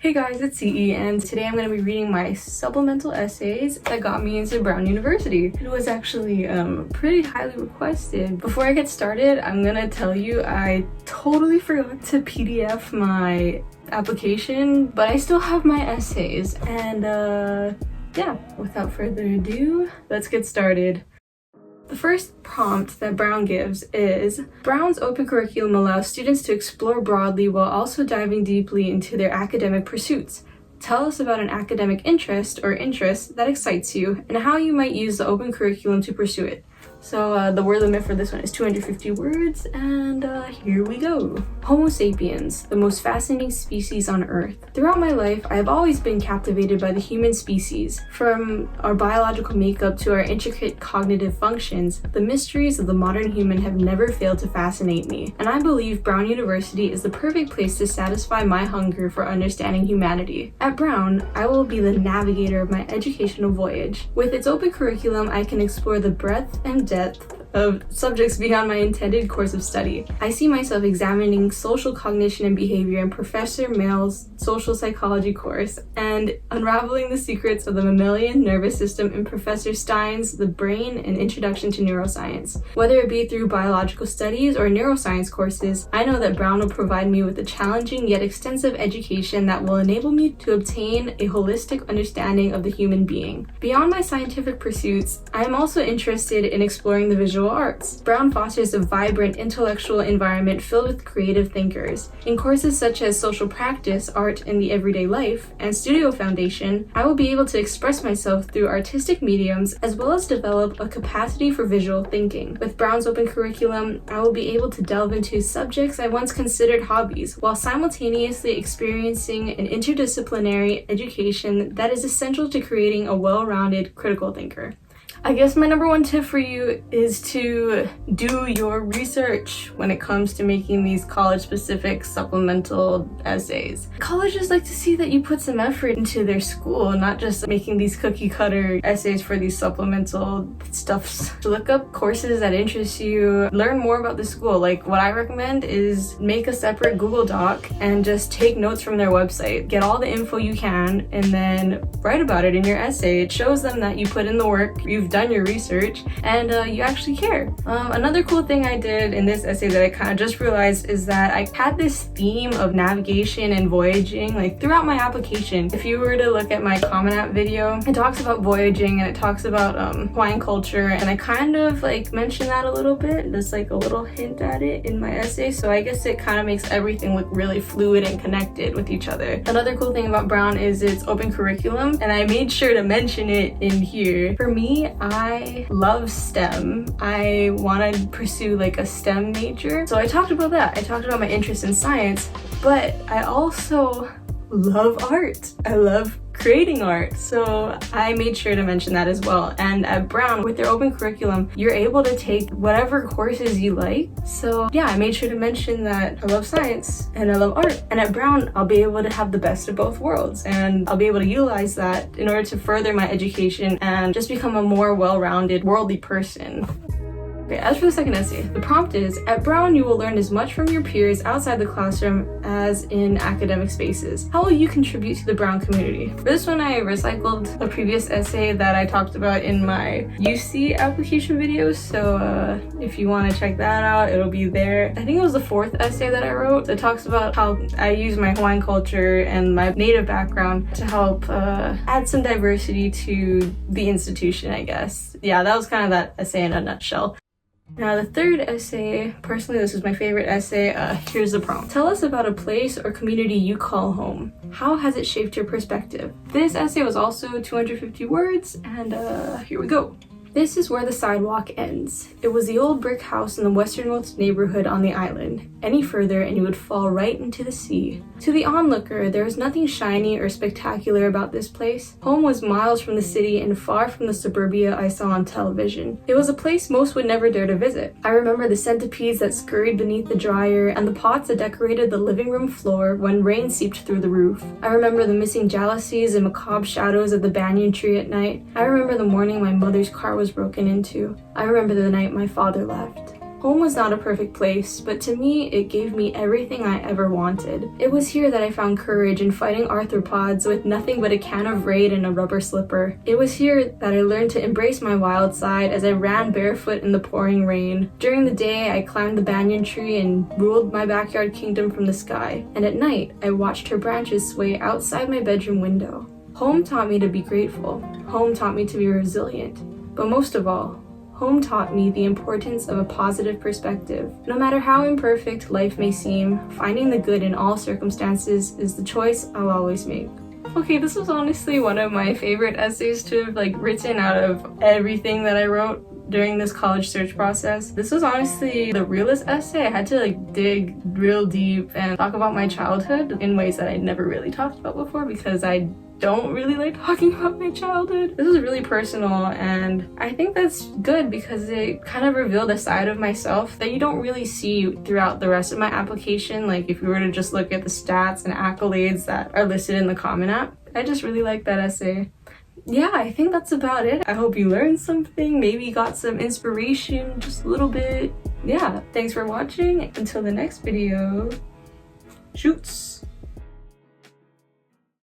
Hey guys, it's CE, and today I'm going to be reading my supplemental essays that got me into Brown University. It was actually pretty highly requested. Before I get started, I'm going to tell you I totally forgot to PDF my application, but I still have my essays. And yeah, without further ado, let's get started. The first prompt that Brown gives is, Brown's open curriculum allows students to explore broadly while also diving deeply into their academic pursuits. Tell us about an academic interest or interest that excites you and how you might use the open curriculum to pursue it. So the word limit for this one is 250 words, and here we go. Homo sapiens, the most fascinating species on Earth. Throughout my life, I have always been captivated by the human species. From our biological makeup to our intricate cognitive functions, the mysteries of the modern human have never failed to fascinate me, and I believe Brown University is the perfect place to satisfy my hunger for understanding humanity. At Brown, I will be the navigator of my educational voyage. With its open curriculum, I can explore the breadth and depth of subjects beyond my intended course of study. I see myself examining social cognition and behavior in Professor Mail's social psychology course and unraveling the secrets of the mammalian nervous system in Professor Stein's The Brain and Introduction to Neuroscience. Whether it be through biological studies or neuroscience courses, I know that Brown will provide me with a challenging yet extensive education that will enable me to obtain a holistic understanding of the human being. Beyond my scientific pursuits, I am also interested in exploring the visual arts. Brown fosters a vibrant intellectual environment filled with creative thinkers. In courses such as Social Practice, Art in the Everyday Life, and Studio Foundation, I will be able to express myself through artistic mediums as well as develop a capacity for visual thinking. With Brown's open curriculum, I will be able to delve into subjects I once considered hobbies, while simultaneously experiencing an interdisciplinary education that is essential to creating a well-rounded critical thinker. I guess my number one tip for you is to do your research when it comes to making these college-specific supplemental essays. Colleges like to see that you put some effort into their school, not just making these cookie-cutter essays for these supplemental stuffs. To look up courses that interest you, learn more about the school. Like, what I recommend is make a separate Google Doc and just take notes from their website. Get all the info you can and then write about it in your essay. It shows them that you put in the work, you've done your research, and you actually care. Another cool thing I did in this essay that I kind of just realized is that I had this theme of navigation and voyaging like throughout my application. If you were to look at my Common App video, it talks about voyaging and it talks about Hawaiian culture, and I kind of like mentioned that a little bit. There's like a little hint at it in my essay, so I guess it kind of makes everything look really fluid and connected with each other. Another cool thing about Brown is its open curriculum, and I made sure to mention it in here. For me, I love STEM. I want to pursue like a STEM major. So I talked about that. I talked about my interest in science, but I also love art. I love creating art. So I made sure to mention that as well. And at Brown, with their open curriculum, you're able to take whatever courses you like. So yeah, I made sure to mention that I love science and I love art. And at Brown, I'll be able to have the best of both worlds. And I'll be able to utilize that in order to further my education and just become a more well-rounded, worldly person. Okay, as for the second essay, the prompt is, at Brown, you will learn as much from your peers outside the classroom as in academic spaces. How will you contribute to the Brown community? For this one, I recycled a previous essay that I talked about in my UC application videos, so if you want to check that out, it'll be there. I think it was the fourth essay that I wrote. It talks about how I use my Hawaiian culture and my native background to help add some diversity to the institution, I guess. Yeah, that was kind of that essay in a nutshell. Now the third essay, personally this is my favorite essay. Here's the prompt. Tell us about a place or community you call home. How has it shaped your perspective? This essay was also 250 words, and here we go. This is where the sidewalk ends. It was the old brick house in the westernmost neighborhood on the island. Any further and you would fall right into the sea. To the onlooker, there was nothing shiny or spectacular about this place. Home was miles from the city and far from the suburbia I saw on television. It was a place most would never dare to visit. I remember the centipedes that scurried beneath the dryer and the pots that decorated the living room floor when rain seeped through the roof. I remember the missing jalousies and macabre shadows of the banyan tree at night. I remember the morning my mother's car was broken into. I remember the night my father left. Home was not a perfect place, but to me, it gave me everything I ever wanted. It was here that I found courage in fighting arthropods with nothing but a can of Raid and a rubber slipper. It was here that I learned to embrace my wild side as I ran barefoot in the pouring rain. During the day, I climbed the banyan tree and ruled my backyard kingdom from the sky. And at night, I watched her branches sway outside my bedroom window. Home taught me to be grateful. Home taught me to be resilient. But most of all, home taught me the importance of a positive perspective. No matter how imperfect life may seem, finding the good in all circumstances is the choice I'll always make. Okay, this was honestly one of my favorite essays to have written out of everything that I wrote during this college search process. This was honestly the realest essay. I had to dig real deep and talk about my childhood in ways that I'd never really talked about before because I don't really like talking about my childhood. This was really personal, and I think that's good because it kind of revealed a side of myself that you don't really see throughout the rest of my application. If you were to just look at the stats and accolades that are listed in the Common App. I just really like that essay. Yeah, I think that's about it. I hope you learned something, maybe got some inspiration, just a little bit. Yeah, thanks for watching. Until the next video, shoots!